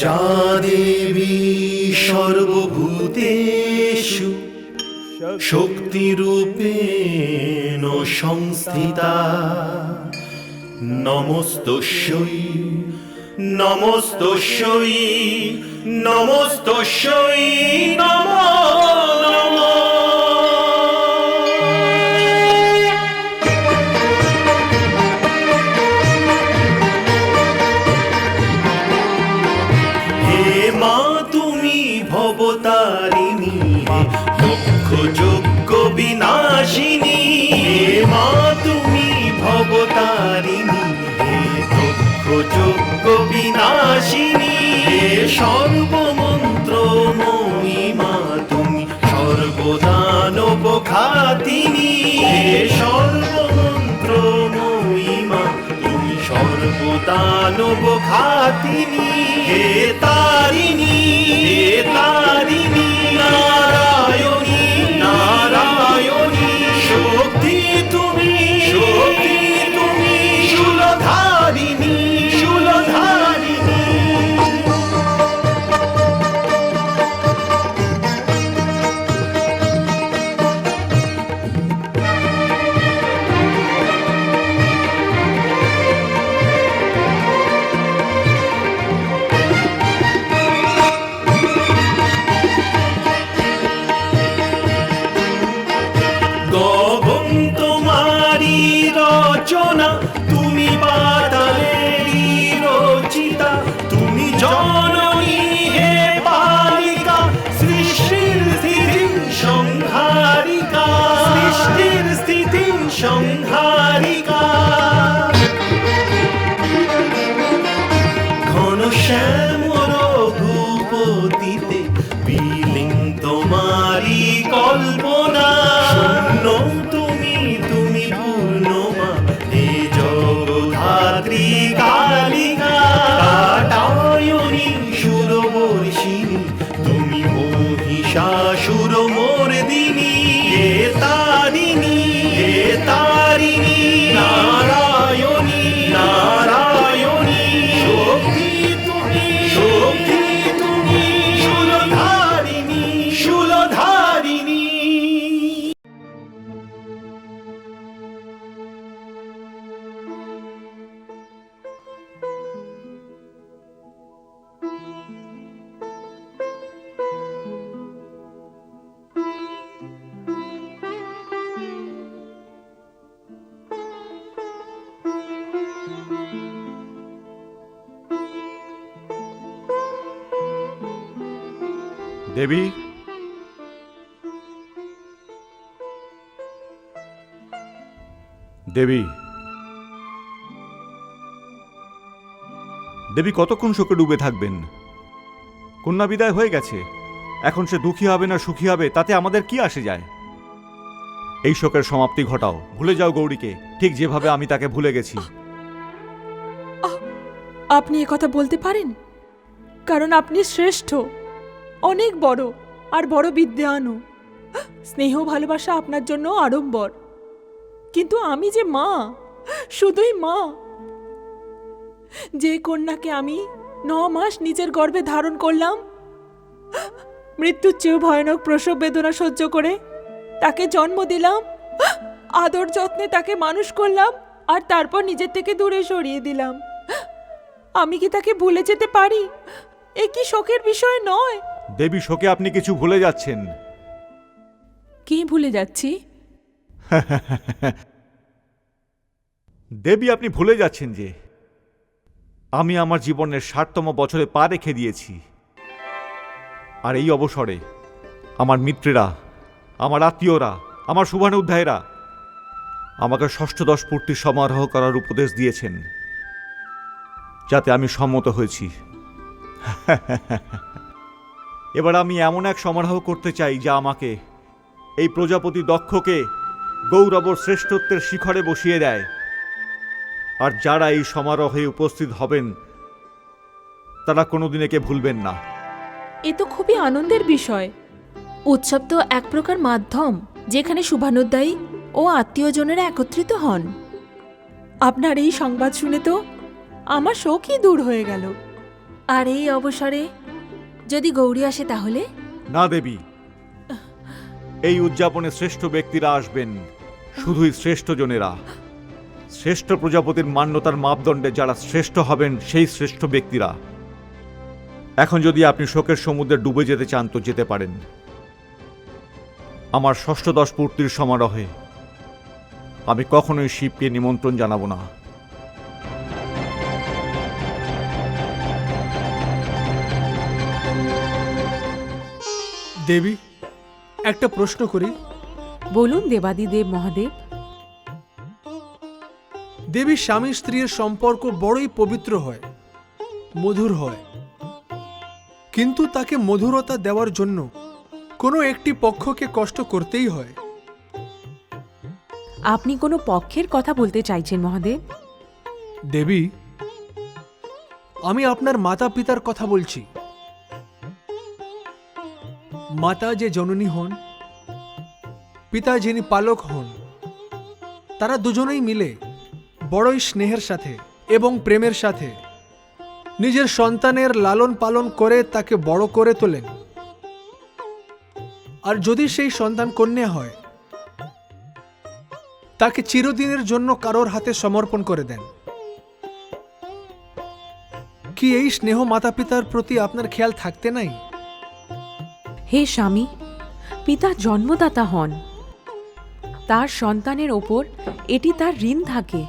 যা দেবী সর্বভূতেষু শক্তিরূপেণ সংস্থিতা নমস্তস্যৈ নমস্তস্যৈ নমস্তস্যৈ নমো নমঃ। ভবতারিণী লক্ষ যজ্ঞ বিনাশিনী, হে মা তুমি ভবতারিণী লক্ষ যজ্ঞ বিনাশিনী, হে সর্বমন্ত্রময়ী মা তুমি সর্বদানব ঘাতিনী, হে সর্বমন্ত্রময়ী মা তুমি সর্বদানব ঘাতিনী, হে তারিণী হে তারিণী নারায়ণী নারায়ণী শক্তি তুমি শূলধারিণী শূলধারিণী। তুমি বাতালেরই রচিতা, তুমি জননী হে পালিকা, সৃষ্টির স্থিতির সংহারিকা সৃষ্টির স্থিতির সংহারিকা। ঘন শ্যামল ভূপতিতে বিলীন তোমারি কল্পনা, শূন্য তুমি তুমি পূর্ণ জগধাত্রী কালিকা, কাটায়নী সুরবর্ষিণী তুমি মহিষাসুর মর্দিনী, হে তারিণী হে তারিণী নারায়ণী নারায়ণী শক্তি তুমি শূলধারিণী শূলধারিণী। দেবী, দেবী, দেবী কতক্ষণ শোকে ডুবে থাকবেন? কন্যা বিদায় হয়ে গেছে, এখন সে দুঃখী হবে না সুখী হবে তাতে আমাদের কি আসে যায়? এই শোকের সমাপ্তি ঘটাও, ভুলে যাও গৌরীকে, ঠিক যেভাবে আমি তাকে ভুলে গেছি। আপনি কথা বলতে পারেন, কারণ আপনি শ্রেষ্ঠ, অনেক বড় আর বড় বিদ্যানও। স্নেহ ভালোবাসা আপনার জন্য আড়ম্বর, কিন্তু আমি যে মা, শুধুই মা, যে কন্যাকে আমি 9 মাস নিজের গর্ভে ধারণ করলাম, মৃত্যুর চেয়েও ভয়ানক প্রসব বেদনা সহ্য করে তাকে জন্ম দিলাম, আদর যত্নে তাকে মানুষ করলাম, আর তারপর নিজের থেকে দূরে সরিয়ে দিলাম। আমি কি তাকে ভুলে যেতে পারি? এ কি শোকের বিষয় নয়? দেবী, শোকে আপনি কিছু ভুলে যাচ্ছেন। কি ভুলে যাচ্ছি? দেবী, আপনি ভুলে যাচ্ছেন যে আমি আমার জীবনের 60তম বছরে পা রেখে দিয়েছি, আর এই অবসরে আমার মিত্রেরা, আমার আত্মীয়রা, আমার শুভানুধ্যায়ীরা আমাকে ষষ্ঠদশ পূর্তি সমারোহ করার উপদেশ দিয়েছেন, যাতে আমি সম্মত হয়েছি। এবার আমি এমন এক সমারোহ করতে চাই যা আমাকে, এই প্রজাপতি দক্ষকে, গৌরবর শ্রেষ্ঠত্বের শিখরে বসিয়ে দেয়। আর যারা এই সমারোহে উপস্থিত হবেন তারা কোনোদিন একে ভুলবেন না। এ তো খুবই আনন্দের বিষয়। উৎসব তো এক প্রকার মাধ্যম যেখানে শুভানুধ্যায়ী ও আত্মীয়জনেরা একত্রিত হন। আপনার এই সংবাদ শুনে তো আমার শোকই দূর হয়ে গেল। আর এই অবসরে যদি গৌরী আসে তাহলে? না দেবী, এই উদযাপনে শ্রেষ্ঠ ব্যক্তিরা আসবেন, শুধুই শ্রেষ্ঠ জনেরা। শ্রেষ্ঠ প্রজাপতির মান্যতার মাপদণ্ডে যারা শ্রেষ্ঠ হবেন সেই শ্রেষ্ঠ ব্যক্তিরা। এখন যদি আপনি শোকের সমুদ্রে ডুবে যেতে চান তো যেতে পারেন। আমার ষষ্ঠদশ পূর্তির সমারোহে আমি কখনোই শিবকে নিমন্ত্রণ জানাবো না। দেবী, একটা প্রশ্ন করি। বলুন দেবাদিদেব মহাদেব। দেবী, স্বামী স্ত্রীর সম্পর্ক বড়ই পবিত্র হয়, মধুর হয়, কিন্তু তাকে মধুরতা দেওয়ার জন্য কোনো একটি পক্ষকে কষ্ট করতেই হয়। আপনি কোনো পক্ষের কথা বলতে চাইছেন মহাদেব? দেবী, আমি আপনার মাতা পিতার কথা বলছি। মাতা যে জননী হন, পিতা যিনি পালক হন, তারা দুজনেই মিলে বড়ই স্নেহের সাথে এবং প্রেমের সাথে নিজের সন্তানের লালন পালন করে তাকে বড় করে তোলেন। আর যদি সেই সন্তান কন্যা হয়, তাকে চিরদিনের জন্য কারোর হাতে সমর্পণ করে দেন। কি এই স্নেহ মাতা পিতার প্রতি আপনার খেয়াল থাকতে নাই? হে স্বামী, পিতা জন্মদাতা হন, তার সন্তানের ওপর এটি তার ঋণ থাকে।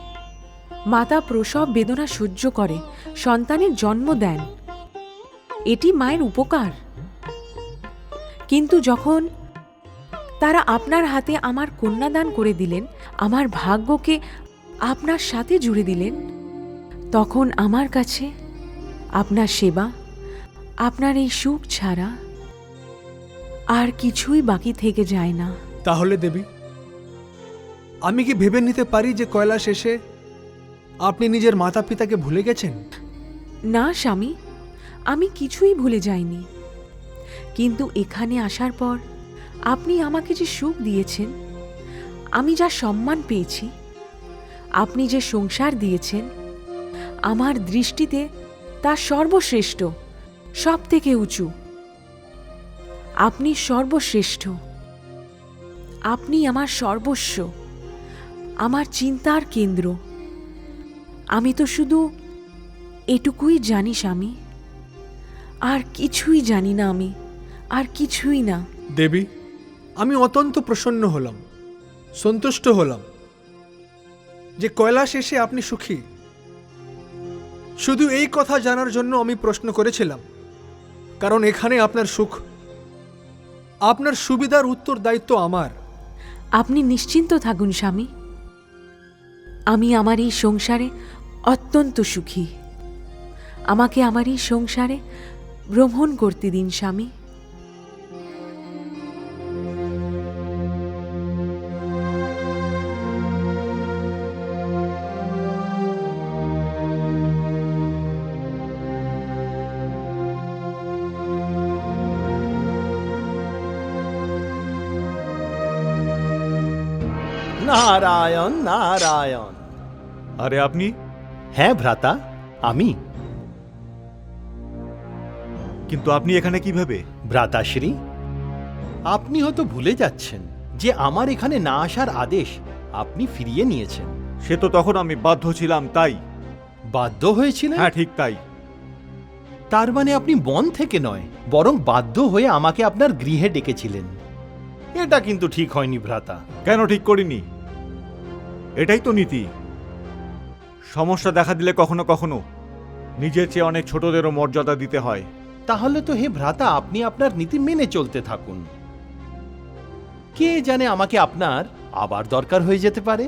মাতা প্রসব বেদনা সহ্য করে সন্তানের জন্ম দেন, এটি মায়ের উপকার। কিন্তু যখন তারা আপনার হাতে আমার কন্যাদান করে দিলেন, আমার ভাগ্যকে আপনার সাথে জুড়ে দিলেন, তখন আমার কাছে আপনার সেবা, আপনার এই সুখ ছাড়া আর কিছুই বাকি থেকে যায় না। তাহলে দেবী, আমি কি ভেবে নিতে পারি যে কৈলাস এসে আপনি নিজের মাতা পিতাকে ভুলে গেছেন? না স্বামী, আমি কিছুই ভুলে যাইনি, কিন্তু এখানে আসার পর আপনি আমাকে যে সুখ দিয়েছেন, আমি যা সম্মান পেয়েছি, আপনি যে সংসার দিয়েছেন, আমার দৃষ্টিতে তা সর্বশ্রেষ্ঠ, সব থেকে উঁচু। আপনি সর্বশ্রেষ্ঠ, আপনি আমার সর্বস্ব, আমার চিন্তার কেন্দ্র। আমি তো শুধু এটুকুই জানি স্বামী, আর কিছুই জানি না। আমি আর কিছুই না। দেবী, আমি অত্যন্ত প্রসন্ন হলাম, সন্তুষ্ট হলাম যে কৈলাস এসে আপনি সুখী। শুধু এই কথা জানার জন্য আমি প্রশ্ন করেছিলাম, কারণ এখানে আপনার সুখ, আপনার সুবিধার উত্তরদায়িত্ব আমার। আপনি নিশ্চিন্ত থাকুন স্বামী, আমি আমার এই সংসারে অত্যন্ত সুখী। আমাকে আমার এই সংসারে ভ্রমণ করতে দিন স্বামী। নারায়ণ নারায়ণ। আরে আপনি? হ্যাঁ ভ্রাতা, আমি। কিন্তু আপনি এখানে কিভাবে? ভ্রাতাশ্রী, আপনি হয়তো ভুলে যাচ্ছেন যে আমার এখানে না আসার আদেশ আপনি ফিরিয়ে নিয়েছেন। সে তো তখন আমি বাধ্য ছিলাম, তাই। বাধ্য হয়েছিলেন? হ্যাঁ, ঠিক তাই। তার মানে আপনি বন থেকে নয়, বরং বাধ্য হয়ে আমাকে আপনার গৃহে ডেকেছিলেন। এটা কিন্তু ঠিক হয়নি ভ্রাতা। কেন ঠিক করিনি? এটাই তো নীতি। সমস্যা দেখা দিলে কখনো কখনো নিজের চেয়ে অনেক ছোটদেরও মর্যাদা দিতে হয়। তাহলে তো হে ভ্রাতা, আপনি আপনার নীতি মেনে চলতে থাকুন। কে জানে, আমাকে আপনার আবার দরকার হয়ে যেতে পারে।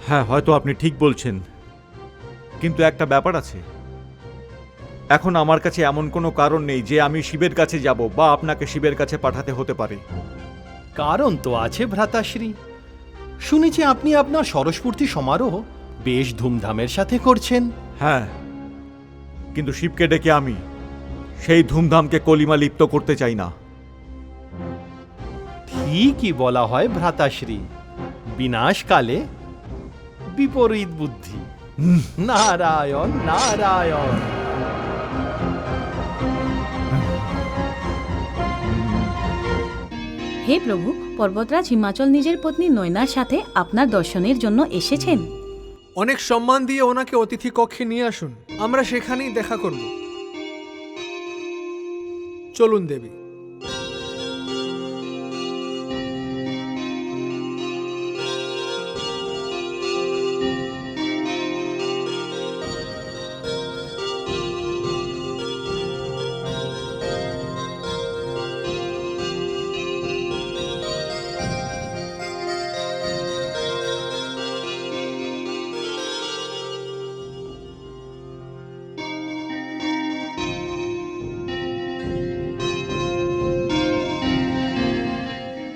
হ্যাঁ, হয়তো আপনি ঠিক বলছেন, কিন্তু একটা ব্যাপার আছে। এখন আমার কাছে এমন কোনো কারণ নেই যে আমি শিবের কাছে যাব বা আপনাকে শিবের কাছে পাঠাতে হতে পারে। কারণ তো আছে ভ্রাতাশ্রী। শুনেছি আপনি আপনার ষড়স্পূর্তি সমারোহ বেশ ধুমধামের সাথে করছেন। হ্যাঁ, কিন্তু শিবকে ডেকে আমি সেই ধুমধামকে কলিমা লিপ্ত করতে চাই না। ঠিকই বলা হয় ভ্রাতাশ্রী, বিনাশকালে বিপরীত বুদ্ধি। নারায়ণ নারায়ণ। হে প্রভু, পর্বতরাজ হিমাচল নিজের পত্নী নয়নার সাথে আপনার দর্শনের জন্য এসেছেন। অনেক সম্মান দিয়ে ওনাকে অতিথি কক্ষে নিয়ে আসুন, আমরা সেখানেই দেখা করব। চলুন দেবী।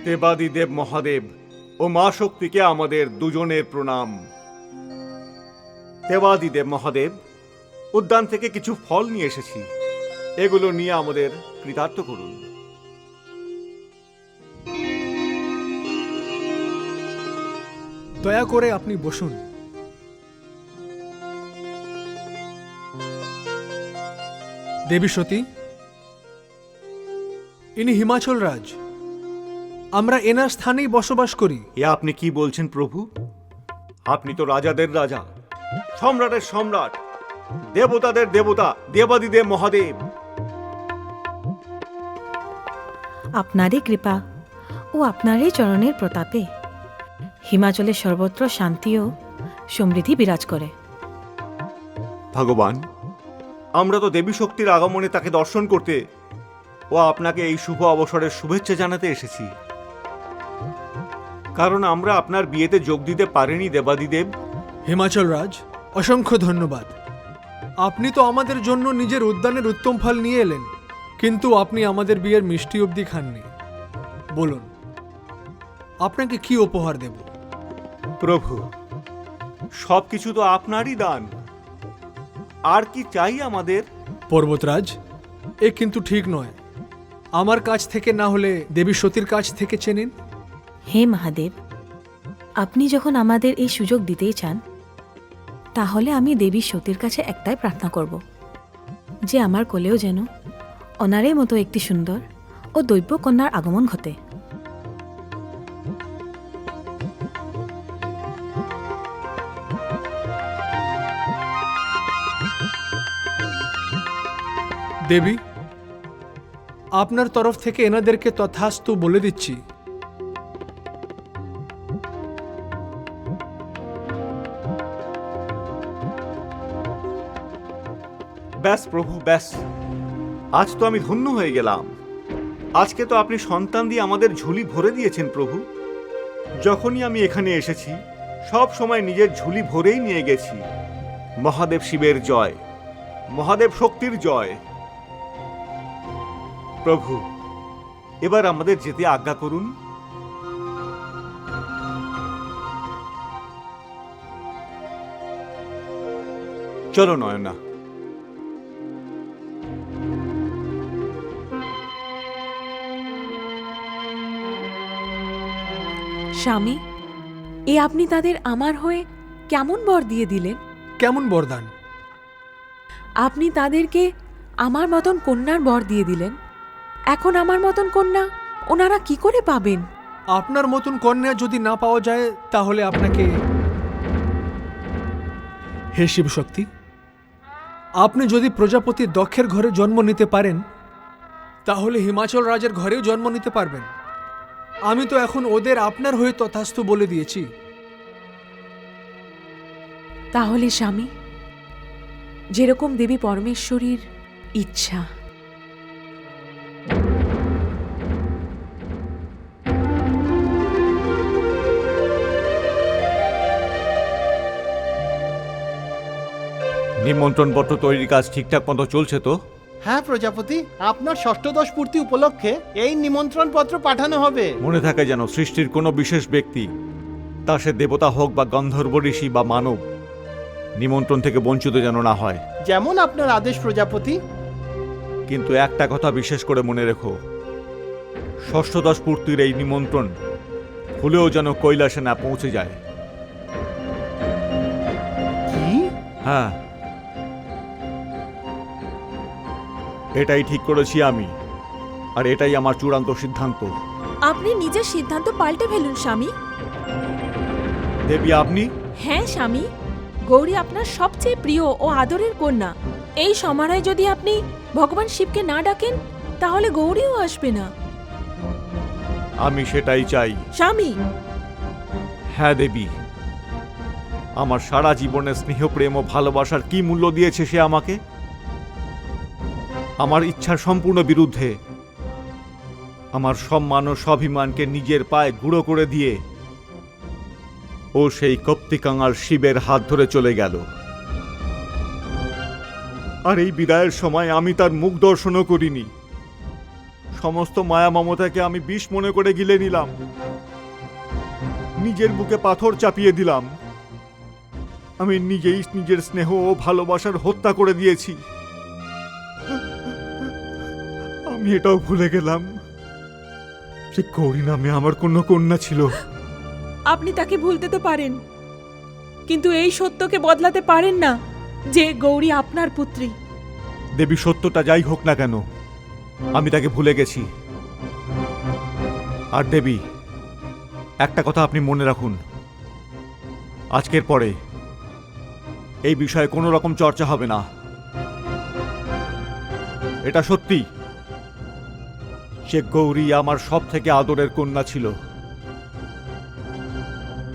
দেবাদিদেব মহাদেব ও মা শক্তিকে আমাদের দুজনের প্রণাম। দেবাদিদেব মহাদেব, উদ্যান থেকে কিছু ফল নিয়ে এসেছি, এগুলো নিয়ে আমাদের কৃতার্থ করুন। দয়া করে আপনি বসুন। দেবী সতী, ইনি হিমাচল রাজ, আমরা এনার স্থানেই বসবাস করি। এ আপনি কি বলছেন প্রভু? আপনি তো রাজাদের রাজা, সম্রাটের সম্রাট, দেবতাদের দেবতা, দেবাদিদেব মহাদেব। আপনারই কৃপা ও আপনারই চরণের প্রতাপে হিমাচলের সর্বত্র শান্তি ও সমৃদ্ধি বিরাজ করে। ভগবান, আমরা তো দেবী শক্তির আগমনে তাকে দর্শন করতে ও আপনাকে এই শুভ অবসরের শুভেচ্ছা জানাতে এসেছি, কারণ আমরা আপনার বিয়েতে যোগ দিতে পারিনি দেবাদিদেব। হিমাচল রাজ, অসংখ্য ধন্যবাদ। আপনি তো আমাদের জন্য নিজের উদ্যানের উত্তম ফল নিয়ে এলেন, কিন্তু আপনি আমাদের বিয়ের মিষ্টি অবধি খাননি। বলুন, আপনাকে কি উপহার দেব? প্রভু, সবকিছু তো আপনারই দান, আর কি চাই আমাদের? পর্বতরাজ, এ কিন্তু ঠিক নয়। আমার কাছ থেকে না হলে দেবী সতীর কাছ থেকে চেনেন। হে মহাদেব, আপনি যখন আমাদের এই সুযোগ দিতেই চান, তাহলে আমি দেবী সতীর কাছে একটাই প্রার্থনা করব, যে আমার কোলেও যেন অনারের মতো একটি সুন্দর ও দৈব্য কন্যার আগমন ঘটে। দেবী, আপনার তরফ থেকে এনাদেরকে তথাস্তু বলে দিচ্ছি। ব্যাস প্রভু, ব্যাস, আজ তো আমি ধন্য হয়ে গেলাম। আজকে তো আপনি সন্তান দিয়ে আমাদের ঝুলি ভরে দিয়েছেন প্রভু। যখনই আমি এখানে এসেছি, সব সময় নিজের ঝুলি ভরেই নিয়ে গেছি। মহাদেব শিবের জয়, মহাদেব শক্তির জয়। প্রভু, এবার আমাদের যেতে আজ্ঞা করুন। চলো নয়না। স্বামী, এ আপনি তাদের আমার হয়ে কেমন বর দিয়ে দিলেন? কেমন বরদান? আপনি তাদেরকে আমার মতন কন্যার বর দিয়ে দিলেন। এখন আমার মতন কন্যা ওনারা কি করে পাবেন? আপনার মতন কন্যা যদি না পাওয়া যায়, তাহলে আপনাকে, হে শিবশক্তি, আপনি যদি প্রজাপতি দক্ষের ঘরে জন্ম নিতে পারেন, তাহলে হিমাচল রাজের ঘরেও জন্ম নিতে পারবেন। আমি তো এখন ওদের আপনার হয়ে তথাস্তু বলে দিয়েছি। তাহলে স্বামী, যেরকম দেবী পরমেশ্বরীর ইচ্ছা। নিমন্ত্রণপত্র তৈরির কাজ ঠিকঠাক মতো চলছে তো? হ্যাঁ প্রজাপতি, আপনার ষষ্ঠদশ পূর্তি উপলক্ষে এই নিমন্ত্রণ পত্র পাঠানো হবে। মনে থাকে যেন সৃষ্টির কোনো বিশেষ ব্যক্তি, তা সে দেবতা হোক বা গন্ধর্ব ঋষি বা মানব, নিমন্ত্রণ থেকে বঞ্চিত যেন না হয়। যেমন আপনার আদেশ প্রজাপতি। কিন্তু একটা কথা বিশেষ করে মনে রেখো, ষষ্ঠদশ পূর্তির এই নিমন্ত্রণ ভুলেও যেন কৈলাসে না পৌঁছে যায়। কি? হ্যাঁ, এটাই ঠিক করেছি আমি, আর এটাই আমার চূড়ান্ত সিদ্ধান্ত। আপনি নিজের সিদ্ধান্ত পাল্টে ফেলুন স্বামী। দেবী আপনি? হ্যাঁ স্বামী, গৌরী আপনার সবচেয়ে প্রিয় ও আদরের কন্যা। এই সমারোহে যদি আপনি ভগবান শিবকে না ডাকেন তাহলে গৌরীও আসবে না। আমি সেটাই চাই। স্বামী, হ্যাঁ দেবী, আমার সারা জীবনের স্নেহ প্রেম ও ভালোবাসার কি মূল্য দিয়েছে সে আমাকে? আমার ইচ্ছার সম্পূর্ণ বিরুদ্ধে আমার সম্মান ও স্বাভিমানকে নিজের পায়ে গুঁড়ো করে দিয়ে ও সেই কপ্তিকাঙাল শিবের হাত ধরে চলে গেল। আর এই বিদায়ের সময় আমি তার মুখ দর্শনও করিনি। সমস্ত মায়া মমতাকে আমি বিষ মনে করে গিলে নিলাম, নিজের বুকে পাথর চাপিয়ে দিলাম। আমি নিজেই নিজের স্নেহ ও ভালোবাসার হত্যা করে দিয়েছি। আমি এটাও ভুলে গেলাম যে গৌরী নামে আমার কোনো কন্যা ছিল। আপনি তাকে ভুলতে তো পারেন, কিন্তু এই সত্যকে বদলাতে পারেন না যে গৌরী আপনার পুত্রী। দেবী, সত্যটা যাই হোক না কেন, আমি তাকে ভুলে গেছি। আর দেবী, একটা কথা আপনি মনে রাখুন, আজকের পরে এই বিষয়ে কোনো রকম চর্চা হবে না। এটা সত্যি যে গৌরী আমার সব থেকে আদরের কন্যা ছিল।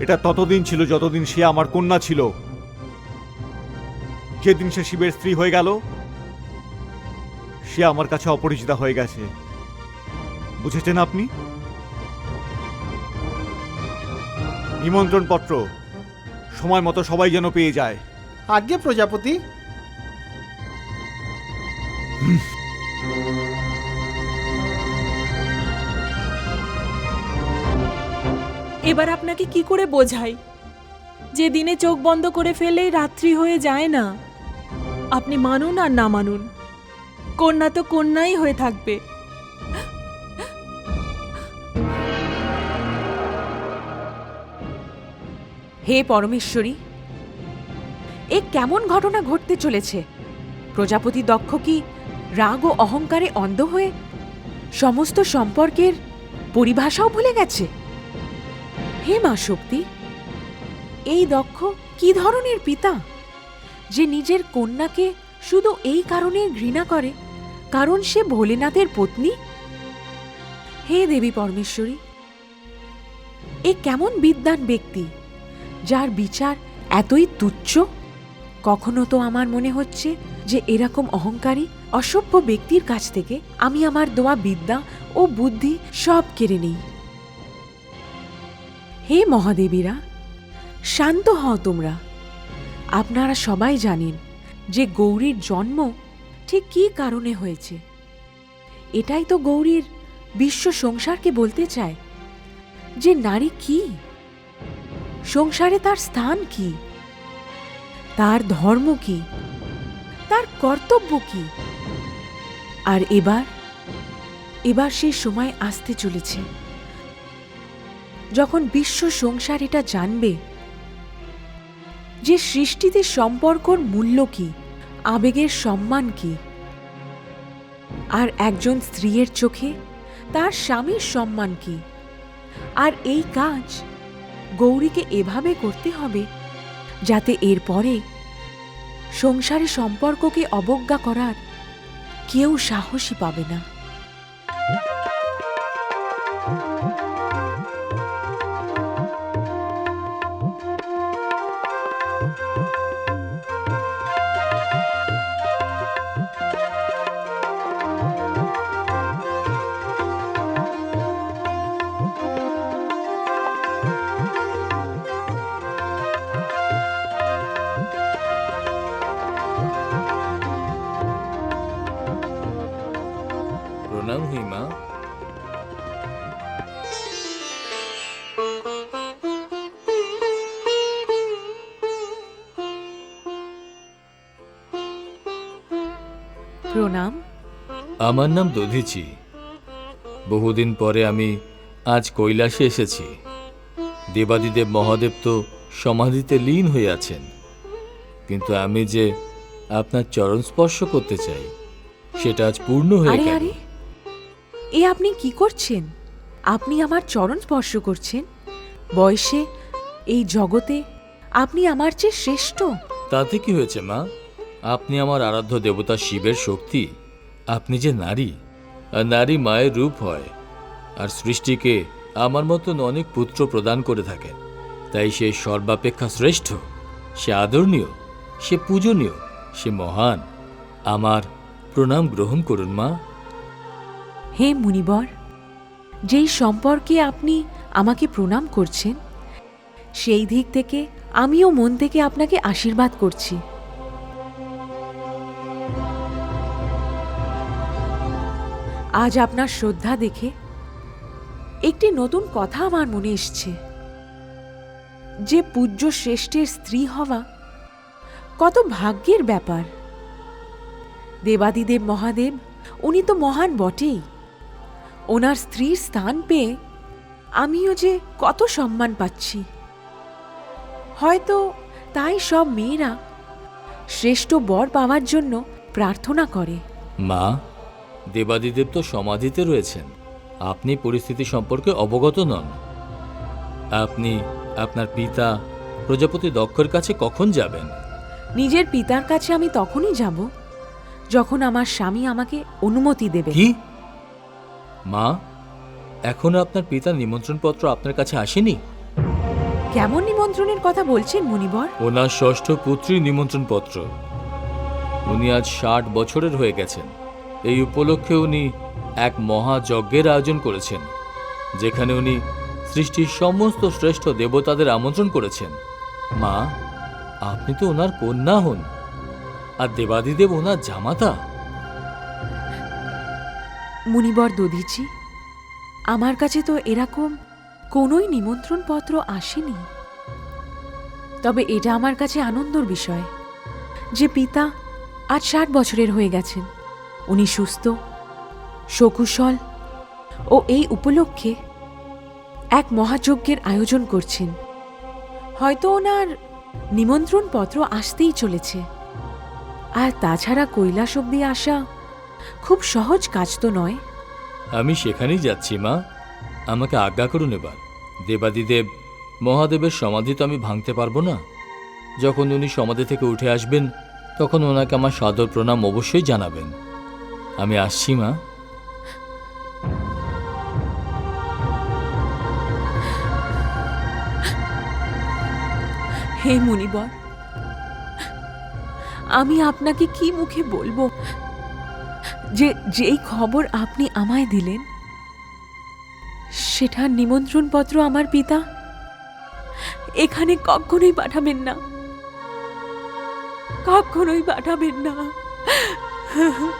এটা ততদিন ছিল যতদিন সে আমার কন্যা ছিল। যেদিন সে শিবের স্ত্রী হয়ে গেল, সে আমার কাছে অপরিচিতা হয়ে গেছে। বুঝেছেন আপনি? নিমন্ত্রণ পত্র সময় মতো সবাই যেন পেয়ে যায়। আজ্ঞে প্রজাপতি। এবার আপনাকে কি করে বোঝাই যে দিনে চোখ বন্ধ করে ফেলেই রাত্রি হয়ে যায় না। আপনি মানুন আর না মানুন, কন্যা তো কন্যাই হয়ে থাকবে। হে পরমেশ্বরী, এ কেমন ঘটনা ঘটতে চলেছে? প্রজাপতি দক্ষ কি রাগ ও অহংকারে অন্ধ হয়ে সমস্ত সম্পর্কের পরিভাষাও ভুলে গেছে? হে মা শক্তি, এই দক্ষ কি ধরনের পিতা যে নিজের কন্যাকে শুধু এই কারণে ঘৃণা করে কারণ সে ভোলেনাথের পত্নী? হে দেবী পরমেশ্বরী, এ কেমন বিদ্বান ব্যক্তি যার বিচার এতই তুচ্ছ? কখনো তো আমার মনে হচ্ছে যে এরকম অহংকারী অসভ্য ব্যক্তির কাছ থেকে আমি আমার দেওয়া বিদ্যা ও বুদ্ধি সব কেড়ে নেই। হে মহাদেবীরা, শান্ত হও তোমরা। আপনারা সবাই জানেন যে গৌরীর জন্ম ঠিক কী কারণে হয়েছে। এটাই তো গৌরীর বিশ্ব সংসারকে বলতে চায় যে নারী কি, সংসারে তার স্থান কি, তার ধর্ম কি, তার কর্তব্য কি। আর এবার সেই সময় আসতে চলেছে যখন বিশ্ব সংসার এটা জানবে যে সৃষ্টিতে সম্পর্কর মূল্য কি, আবেগের সম্মান কি, আর একজন স্ত্রীর চোখে তার স্বামীর সম্মান কি। আর এই কাজ গৌরীকে এভাবে করতে হবে যাতে এরপরে সংসারে সম্পর্ককে অবজ্ঞা করার কেউ সাহসী পাবে না। প্রণাম হিমা। প্রণাম। আমার নাম দধিচি। বহুদিন পরে আমি আজ কৈলাসে এসেছি। দেবাদিদেব মহাদেব তো সমাধিতে লীন হয়ে আছেন, কিন্তু আমি যে আপনার চরণ স্পর্শ করতে চাই সেটা আজ পূর্ণ হয়ে আরে গেল। আরে, এ আপনি কি করছেন? আপনি আমার চরণ স্পর্শ করছেন? বয়সে, এই জগতে আপনি আমার চেয়ে শ্রেষ্ঠ। তাতে কি হয়েছে মা? আপনি আমার আরাধ্য দেবতা শিবের শক্তি। আপনি যে নারী, আর নারী মায়ের রূপ হয়, আর সৃষ্টিকে আমার মতন অনেক পুত্র প্রদান করে থাকেন। তাই সে সর্বাপেক্ষা শ্রেষ্ঠ, সে আদরণীয়, সে পূজনীয়, সে মহান। আমার প্রণাম গ্রহণ করুন মা। হে মুনিবর, যেই সম্পর্কে আপনি আমাকে প্রণাম করছেন, সেই দিক থেকে আমিও মন থেকে আপনাকে আশীর্বাদ করছি। আজ আপনার শ্রদ্ধা দেখে একটি নতুন কথা আমার মনে এসছে, যে পূজ্য শ্রেষ্ঠের স্ত্রী হওয়া কত ভাগ্যের ব্যাপার। দেবাদিদেব মহাদেব, উনি তো মহান বটেই। ওনার স্ত্রীর স্থান পেয়ে আমিও যে কত সম্মান পাচ্ছি। হয়তো তাই সব মেয়েরা শ্রেষ্ঠ বর পাওয়ার জন্য প্রার্থনা করে। মা, দেবাদিদেব তো সমাধিতে রয়েছেন। আপনি পরিস্থিতি সম্পর্কে অবগত নন। আপনি আপনার পিতা প্রজাপতি দক্ষের কাছে কখন যাবেন? নিজের পিতার কাছে আমি তখনই যাব যখন আমার স্বামী আমাকে অনুমতি দেবে। কি মা, এখনো আপনার পিতার নিমন্ত্রণপত্র আপনার কাছে আসেনি? কেমন নিমন্ত্রণের কথা বলছেন মুনিবর? ওনার ষষ্ঠ পুত্রীর নিমন্ত্রণপত্র। উনি আজ 60 বছরের হয়ে গেছেন। এই উপলক্ষে উনি এক মহাযজ্ঞের আয়োজন করেছেন, যেখানে উনি সৃষ্টির সমস্ত শ্রেষ্ঠ দেবতাদের আমন্ত্রণ করেছেন। মা, আপনি তো ওনার কন্যা হন, আর দেবাদিদেব ওনার জামাতা। মুনিবর দধিচি, আমার কাছে তো এরকম কোনোই নিমন্ত্রণ পত্র আসেনি। তবে এটা আমার কাছে আনন্দের বিষয় যে পিতা আজ 60 বছরের হয়ে গেছেন। উনি সুস্থ, সকুশল ও এই উপলক্ষে এক মহাযজ্ঞের আয়োজন করছেন। হয়তো ওনার নিমন্ত্রণ পত্র আসতেই চলেছে। আর তাছাড়া কৈলাস অব্দি আসা খুব সহজ কাজ তো নয়। আমি সেখানেই যাচ্ছি মা, আমাকে আজ্ঞা করুন এবার। দেবাদিদেব মহাদেবের সমাধি তো আমি ভাঙতে পারবো না। যখন উনি সমাধি থেকে উঠে আসবেন, তখন ওনাকে আমার সাদর প্রণাম অবশ্যই জানাবেন। আমি আসছি মা। হে মুনিবর, আমি আপনাকে কি মুখে বলবো যে যেই খবর আপনি আমায় দিলেন, সেটার নিমন্ত্রণ পত্র আমার পিতা এখানে কখনোই পাঠাবেন না, কখনোই পাঠাবেন না। হুম।